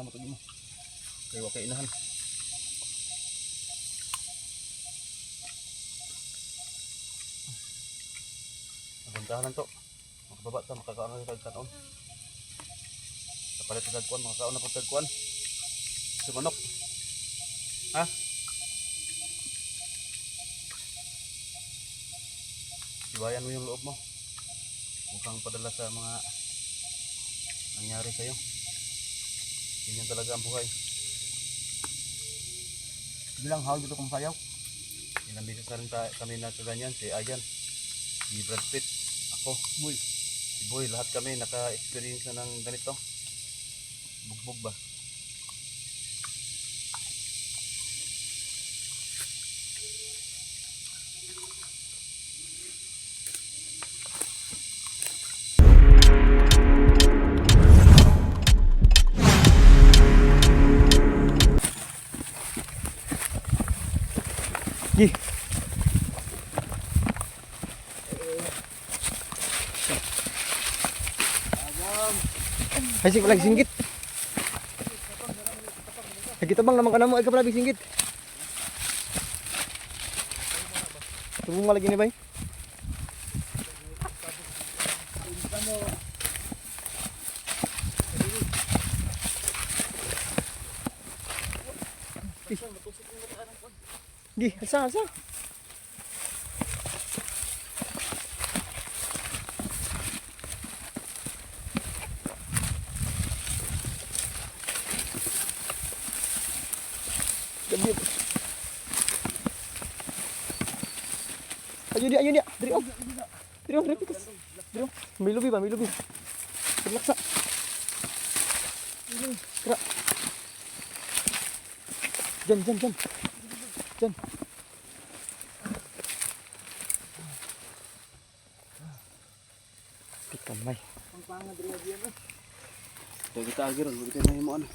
kamot mo. Kaya wakay inahan. Naguntahan to. Makababa ta, makakaon na sa kanon. Kapalit sa tagkuan, makakaon na po tagkuan. Sumanok. Ha? Siwayan mo yung loob mo. Mukhang padala sa mga nangyari sa'yo. Ganyan talaga ang buhay. Bilang hawal dito kung sayaw. Ilang beses na rin kami na kaganyan. Si Ayan, si Brad Pitt, ako, Boy. si Boy, lahat kami naka-experience na ng ganito. Bugbog ba? Gih. Ay sing lagi singgit. Lagi tabang naman ka na mo ay ka pala singgit. Tubong nga lagi ni bay. Gih, asa. Gabi. Ayo dia. Diri oh. Diri pikas. Diri. May lubi ba? Relaksa. Kera. Jan. Kamay. Ang pangad rin yan. Kaya kita agiron, hindi tayo mahimuan.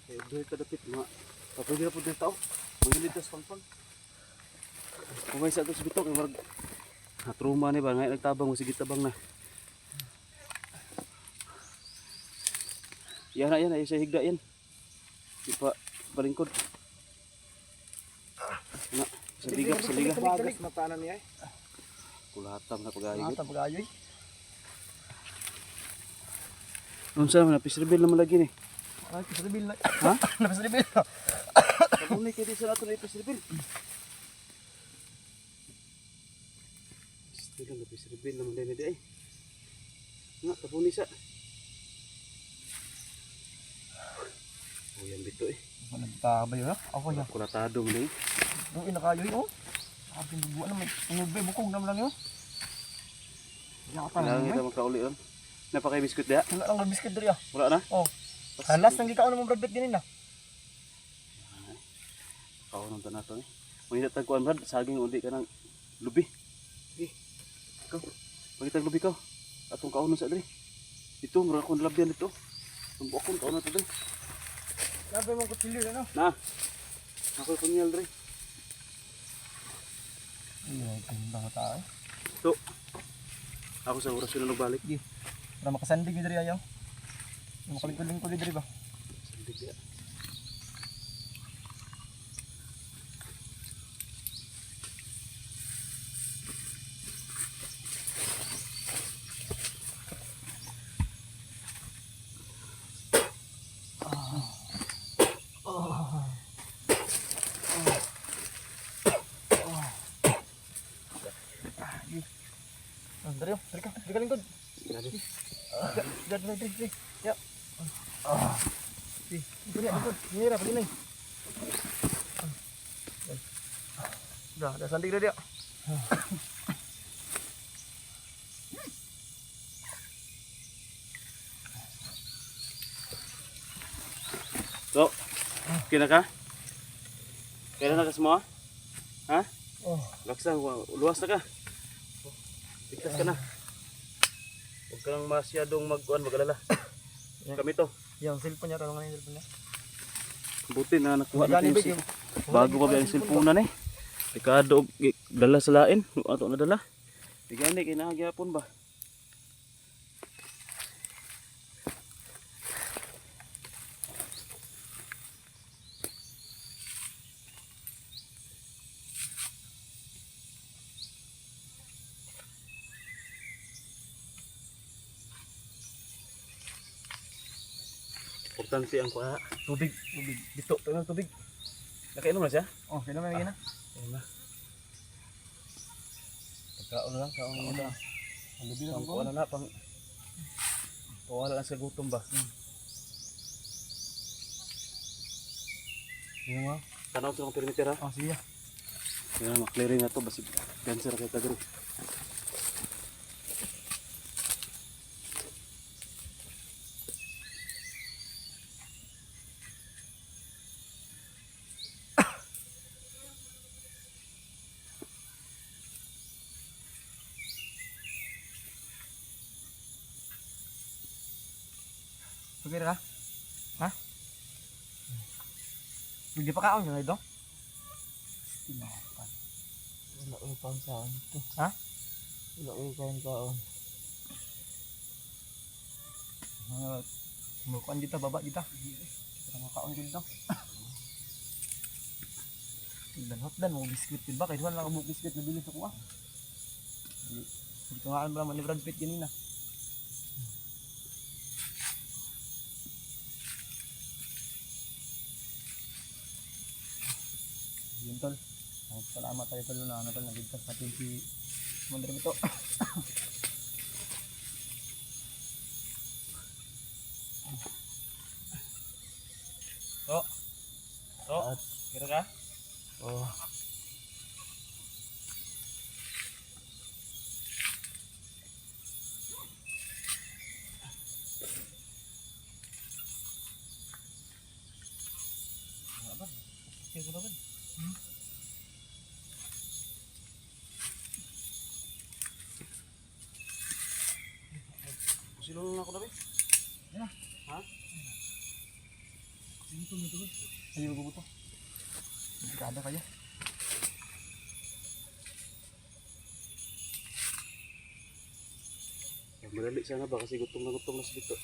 Kaya doon ito dapit mga kapag na po dito tao. Magiging dito sa pangpang. Kung may sa ito sa bitok, yung truma ni ba? Ngayon nagtabang mo, sige tabang na. Yan na, sa higda yan. Di pa, palingkod. Na, sa liga. Bagas matanan niya. Kulatam na pag-ayoy. Pag-ayoy. Noon sa naman, pisrebil naman lagi ni. Ay, pisrebil na. Ha? Napisrebil. Kabunay kayo din sa nato na pisrebil. Pisrebil naman din na di ay. Nga, kabunay sa. O yan bito eh. Nagtabay na. Ako yan. Kulatado mo na eh. Yung inakayoy oh. Aking bubuan na may tungubay. Bukong naman lang yun. Kailangan kita magkauli yun. Napakay biskut dia? Wala lang na biscuit diri ah. Wala na? Oh. Halas nang gikaon mo Brad Pitt din na. Kaon nang nato eh. Manila tagkuan Brad, saging undi ka ng lubi. Eh. Ikaw. Pagitag lubi ka. Atong kaon sa diri. Ito mura ko nalabyan dito. Tumbo akong kaon na to diri. Labi mo kutsilyo na. Na. Ako punyal diri. Ay, ganda nga tayo. Ito. Ako sa oras yun na nagbalik. Para makasandig diri ayaw. Makalingkod-lingkod diri ba? Sandig ya. Dari ka lingkod. Dari. Ya. Diri lingkod. Nira pag inay. Dah sandig dah dia. So, kina ka? Kailan na ka semua? Ha? Oh, Laksang, luwas na ka. Bigtas ka na. Huwag ka lang masyadong mag-alala. Kami to. yang cellphone niya tanong yung cellphone niya. Buti na nakuha natin yung bago pa ba yung cellphone na eh. Dekado dala sa lain. Ato na dala. Digani kinahagyapon ba? importante ang kuha. Tubig. Tubig. Dito, tayo ng tubig. Nakainom na siya? Oh, kailan may na? Ayun na. Pagkaon na lang, kaon na lang. Ang gabi na Pang ko. kuha na pang... Pawala lang sa gutom ba? Yun nga. Tanaw sa mga perimeter ha? Oh, sige. Yan na, maklearing na to. Basi cancer kay tagari. Okay na? Ha? Hindi pa kaon yung ito? Tinapan. Wala ko pang kaon to. Ha? Wala ko pang kaon. Mukuan kita, baba kita. Kita makaon dito. Dan hotdan mo biskuit din ba? Kahit wala lang mo biskuit na bilhin sa kuha. Hindi ko nga alam naman ni Brad Pitt ganina. Yun tol. Salamat tayo tol na ano tol. Nagigtas natin si Mondre ito. Oh. Oh. Kira ka? Oh, Okay, ko naman. Sino lang ako na ba? Yan. Ha? Ito. Hindi mo buto. Delikado kayo. Madali siya nga ba kasi gutom na sa dito.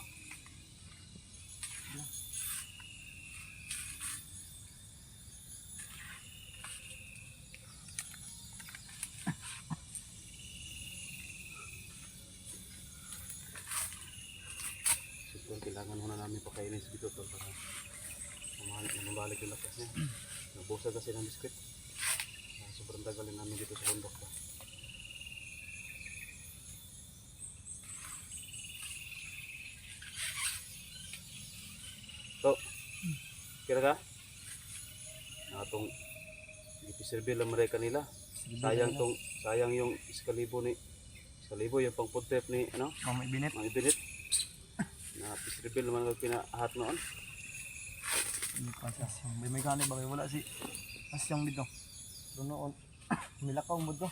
So, kailangan muna namin pakainin sa dito to para mabalik yung lakas niya. Nabusa kasi ng biskwit. Sobrang tagalin namin dito sa bundok pa. So, kira ka? Atong ipiserbil lang mereka nila. Sayang yung iskalibo yung pang food prep ni ano? Mama ibinit. Mga ibinit. Na ipiserbil naman ang pinahat noon. May kanay ba? Wala si Asyang dito. Doon noon. Milakaw mo to.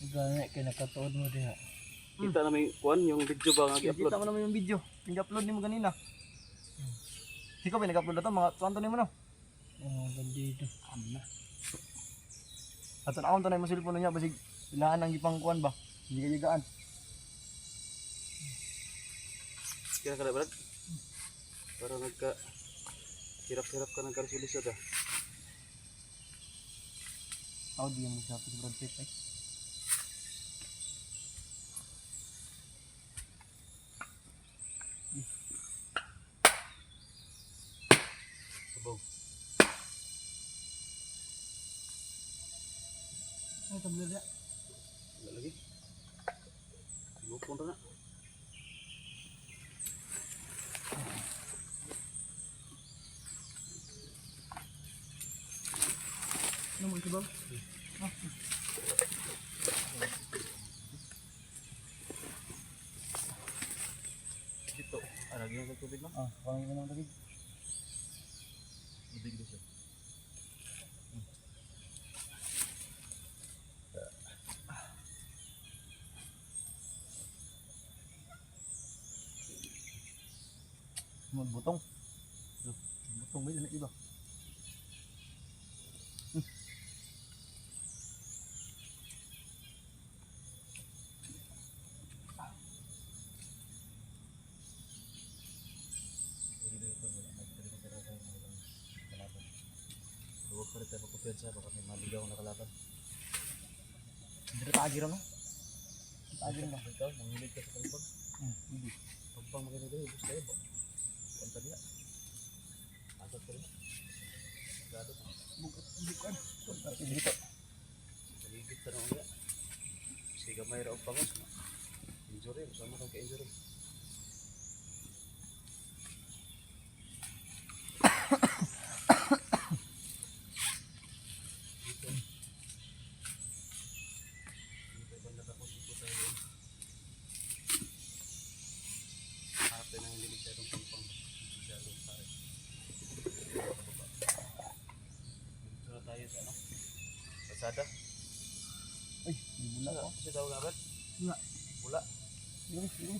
gani kay nakatuod mo diha. Kita namin kuan yung video ba nga i-upload. Kita mo naman yung video. Ping-upload ni mo ganina. Ikaw ba nag-upload na to? Mga tuwan to ni mo no? Oh, bandido. Ano na? At akong tanay mo cellphone niya. Basig ilaan ang ipang kuan ba? Hindi kayagaan. Kira ka na Brad? Para nagka hirap-hirap ka ng karisulisod ah. Ako di yung magsabi si Brad Pitt. Sabog. Ay, tablo niya. Wala lagi. Lupon na. Ano mo ito ba? Dito. Lagyan ng tubig no? Pangin mo ng tubig. Tubig dito siya. Butong. Butong ba yun? Iba. Huwag pa rin tayo magpapensa baka may maligaw na kalaban. Hindi na tagi rin no? Tagi rin no? Ikaw, mangilig ka sa kalibang. Hindi. Pagpang maganda dito, gusto tayo ba? Kanta niya. Asot ka rin. Gado ka. Bukan. Tapi dito. Naligid ka na ulit. Sige gamay raw pangos. Injury, sama kang ka-injury. Dito banda tapos ito tayo doon. Hapin na hindi masyadong pangpang. Masyadong pare. Dito na tayo sa ano? Pasada. Ay, may bula ko. Kasi daw nga ba? Bula. Bula. Sige, sige.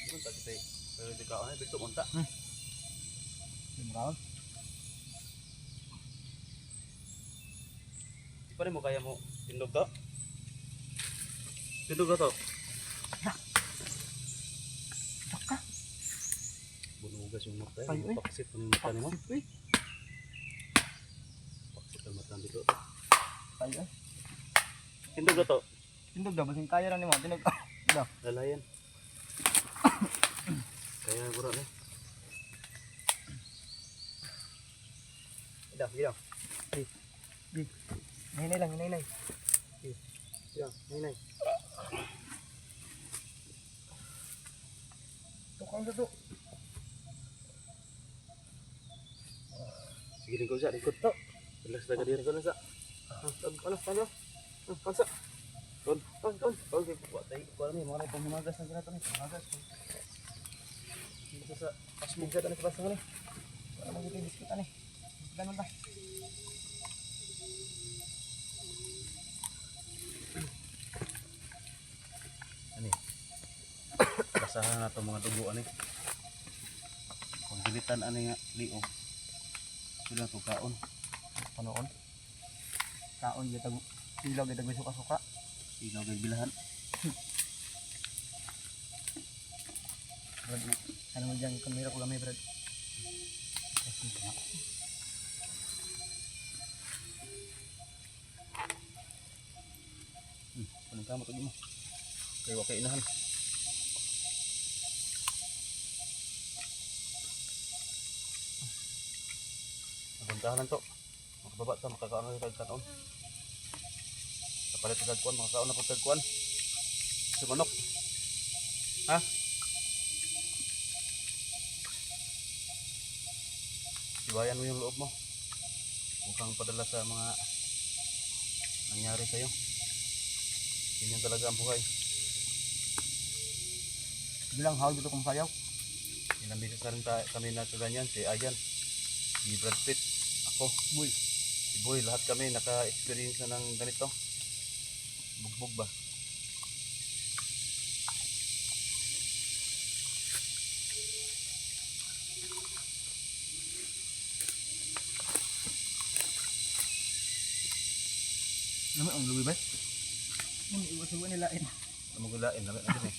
Ano tak kita? Pero di ka ano, bitok unta. Yung round. Di pa rin mo kaya mo tindog to? Tindog na to? Bunugas yung mata. Ay, uy. Paksit ang mata ni mo. Uy. Paksit ang mata dito. Tayo eh. Tindog na to? Tindog daw. Basing kaya rin mo. Tindog. Daw. Lalayan. Kaya gura ni. Daw. Daw. Di. Hinay lang. Hinay lang. Di. Daw. Hinay. Tukang sa to. Sige rin ko sa likod to. Jelas na kadiri ko na sa. Panas. Pansa. Ton. Okay, buat tayo. Kuha ni mga panghimagas na ginato ni. Panghimagas. Dito sa pasmig sa tanis pasang ni. Wala mo dito biskit ani. Ganun ba? Ani. Basahan na to mga dugo ani. Kung dilitan ani nga liog. Sila to kaon. Panoon. Kaon gyud tag ilaw gyud tag suka-suka. Ilaw kay bilahan. Brad, ano mo dyan, kamera ko gamay, Brad. Anong kamot lagi mo? Kaya wala kayo inahan. Naguntahan lang to. Makababa ta, makakaon na yung kagkanoon. Kapalit sa kagkuan, makakaon na po kagkuan. Sumanok. Ha? Sibayan mo yung loob mo. Huwag kang padala sa mga nangyari sa'yo. Ganyan talaga ang buhay. Bilang hawag dito kong sayaw. Ilang beses na rin kami na kaganyan. Si Ayan, si Brad Pitt, ako, Boy. si Boy. Lahat kami naka-experience na ng ganito. Bugbog ba? Naman ang luwi ba? Ang iwas-iwas nila eh. Namagulain namin natin eh.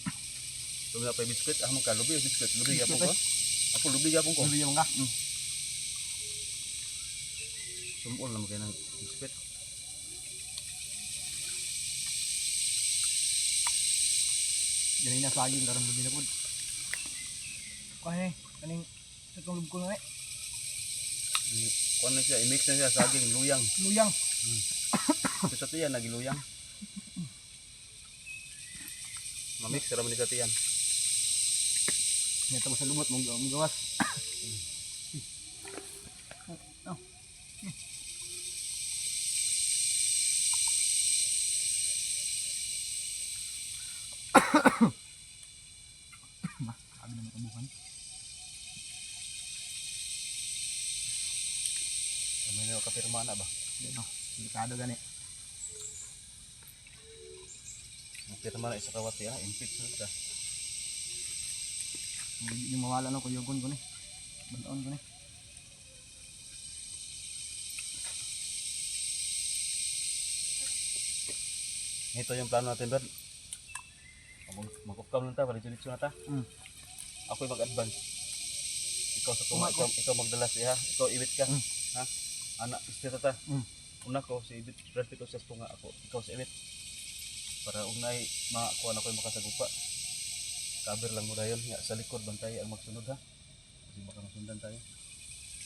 Kung na pa yung biskuit, ah ka, lubi yung biskuit. Lubi yapon ko. Ako lubi yapon ko. Luwi yung nga. Sumul naman kayo ng biskuit. Ganyan na saging karon luwi na po. Kaya kaning itong lub ko na eh. Kuan na siya, i-mix na siya, saging, luyang. Luyang. Ito sa tiyan, nagiluyang. Mamix, raman ni sa tiyan. Ngayon sa lumot mong gawas. Sabi naman kabuhan. Kami na kapirma na ba? Yan o. Delikado gani. Ang pirma na isa kawati ah, impeach na siya. Hindi mawala na kuyugon ko ni. Bantaon ko ni. Ito yung plano natin, Brad. Mag-off-cam lang ta, diretso na ta. Ako'y mag-advance. Ikaw sa tuma, ikaw magdalas iha. Ikaw iwit ka. Ha? Anak, istita ta. una ko si Ibit Brad Pitt usas po nga ako ikaw si Ibit para unay makakuha na ko yung makasagupa cover lang mo dayon nga sa likod bantay ang magsunod ha kasi baka masundan tayo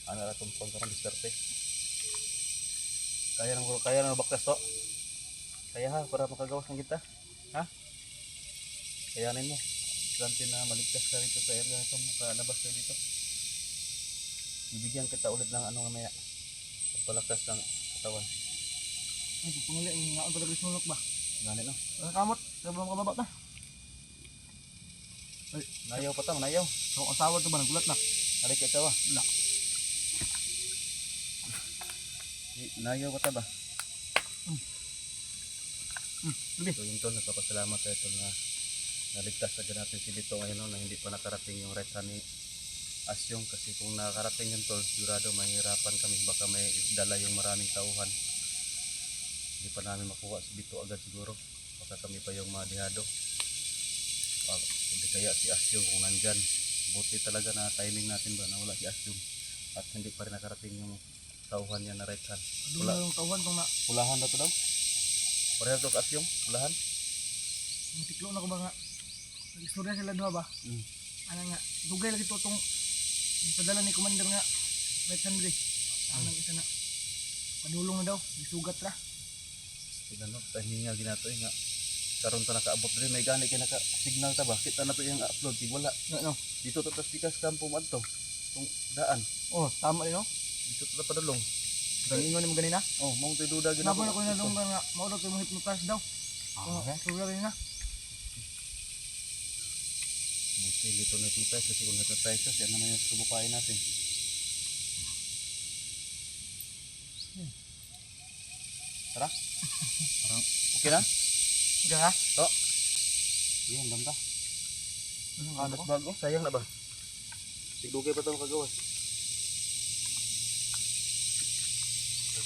ano na itong pagkarang diskarte kaya na baklas to kaya ha para makagawas ng kita ha kayanin mo ganti na maligtas ka rito sa area ito makalabas kayo dito bibigyan kita ulit ng ano mamaya pagpalakas ng katawan Ay, pangali, ang nga ang talaga sunok ba? ganit no Ang kamot, sabi mo kababa na. nayaw pa tang nayaw So, ang asawa to ba, nagulat na. Adik ka tawa. Wala. Nayaw ka ta ba? Lubi. So yung tol, nagpapasalamat tayo tol na naligtas agad natin si Bito ngayon no, na hindi pa nakarating yung right hand ni Asyong kasi kung nakarating yung tol, sigurado mahirapan kami baka may dala yung maraming tauhan. Hindi pa namin makuha si Bito agad siguro. Baka kami pa yung madihado. Hindi kaya si Asyong kung nandyan. Buti talaga na timing natin ba na wala si Asyong at hindi pa rin nakarating yung tauhan niya na right hand. Doon na yung tauhan kung na. Pulahan na to daw? Pareho to Asyong? Pulahan? Matiklo na ko ba nga. Nag-istorya sila doon ba? Ano nga, dugay lagi to itong ipadala ni Commander nga. Right hand rin. Ano isa na. Padulong na daw. Isugat ra. Sila no, timing nga ginato nga. Karon ta nakaabot rin, may gani kay naka-signal ta ba? Kita na to yung upload, tig wala. No. Dito to tas pikas kampo mo adto. Tung daan. Oh, tama rin no? Dito to padulong. Galingon mo ganina. Oh, mong tuy duda gid Nabo na ko na dong nga maulot ko mo hypnotize daw. Oh, sugar rin na. Buti dito na kita kasi kung natatay ka, siya naman yung subukain natin. Tara. Parang okay na? Okay ha? To. Yan, damda. Anong Alas bago, sayang na ba? Sigdugay pa itong kagawas.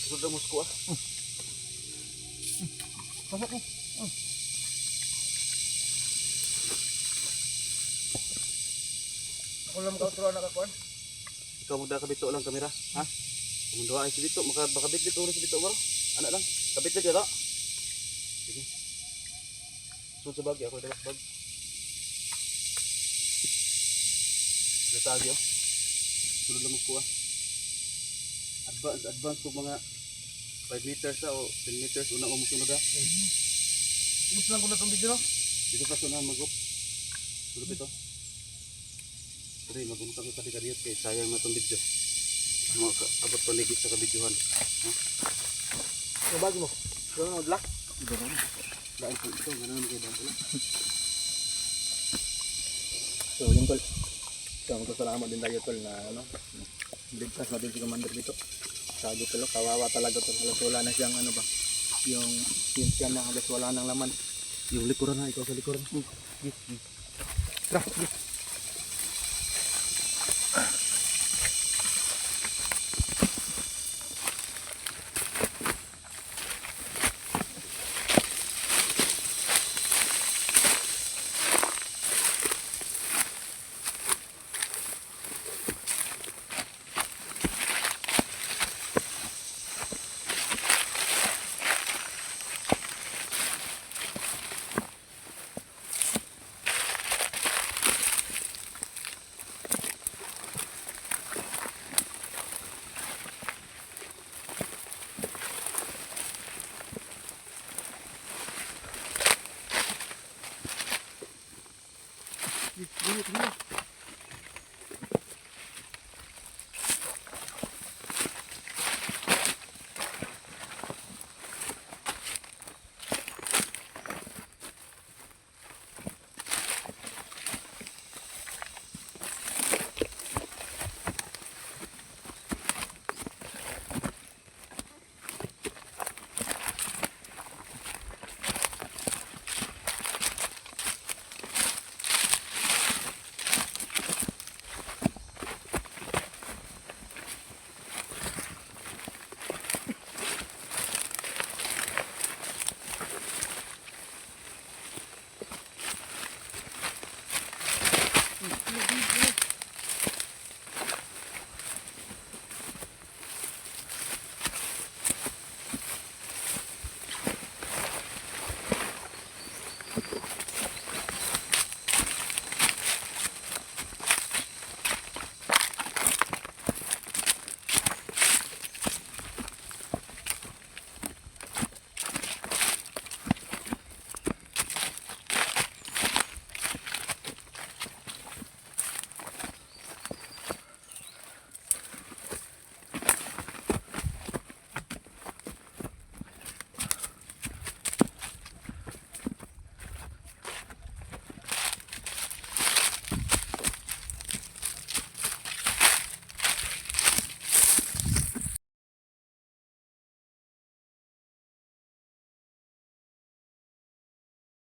Sunod na musko ah. Pasok mo. Ako lang makautro na kakuan. Ikaw magdakabito lang kamera, ha? Kumunduha ay si Bito, makabit-bit ulit si Bito bro. Anak lang, kabit-bit ka to. Sige. Sunod sa bag, ako dalas bag. Natagi oh. Sunod na musko ah. Advance ko mga 5 meters o 10 meters una mo sunod ah. Yung lang ko na itong video no? Dito pa sunod mag-up. Sunod ito. Pero mag-unta ko sa kariyot kay sayang na itong video. Abot panigit sa kabidyohan. Ha? Yung bagi mo. Yung mga black. Iba na. Daan po ito. Gano'n naman kayo daan po lang. So yun tol. So magkasalamat din tayo tol na ano. Ligtas natin si Commander dito. Sabi tol, kawawa talaga tol. Halos wala na siyang ano ba. Yung siya na halos wala nang laman. Yung likuran ha. Ikaw sa likuran. Tara.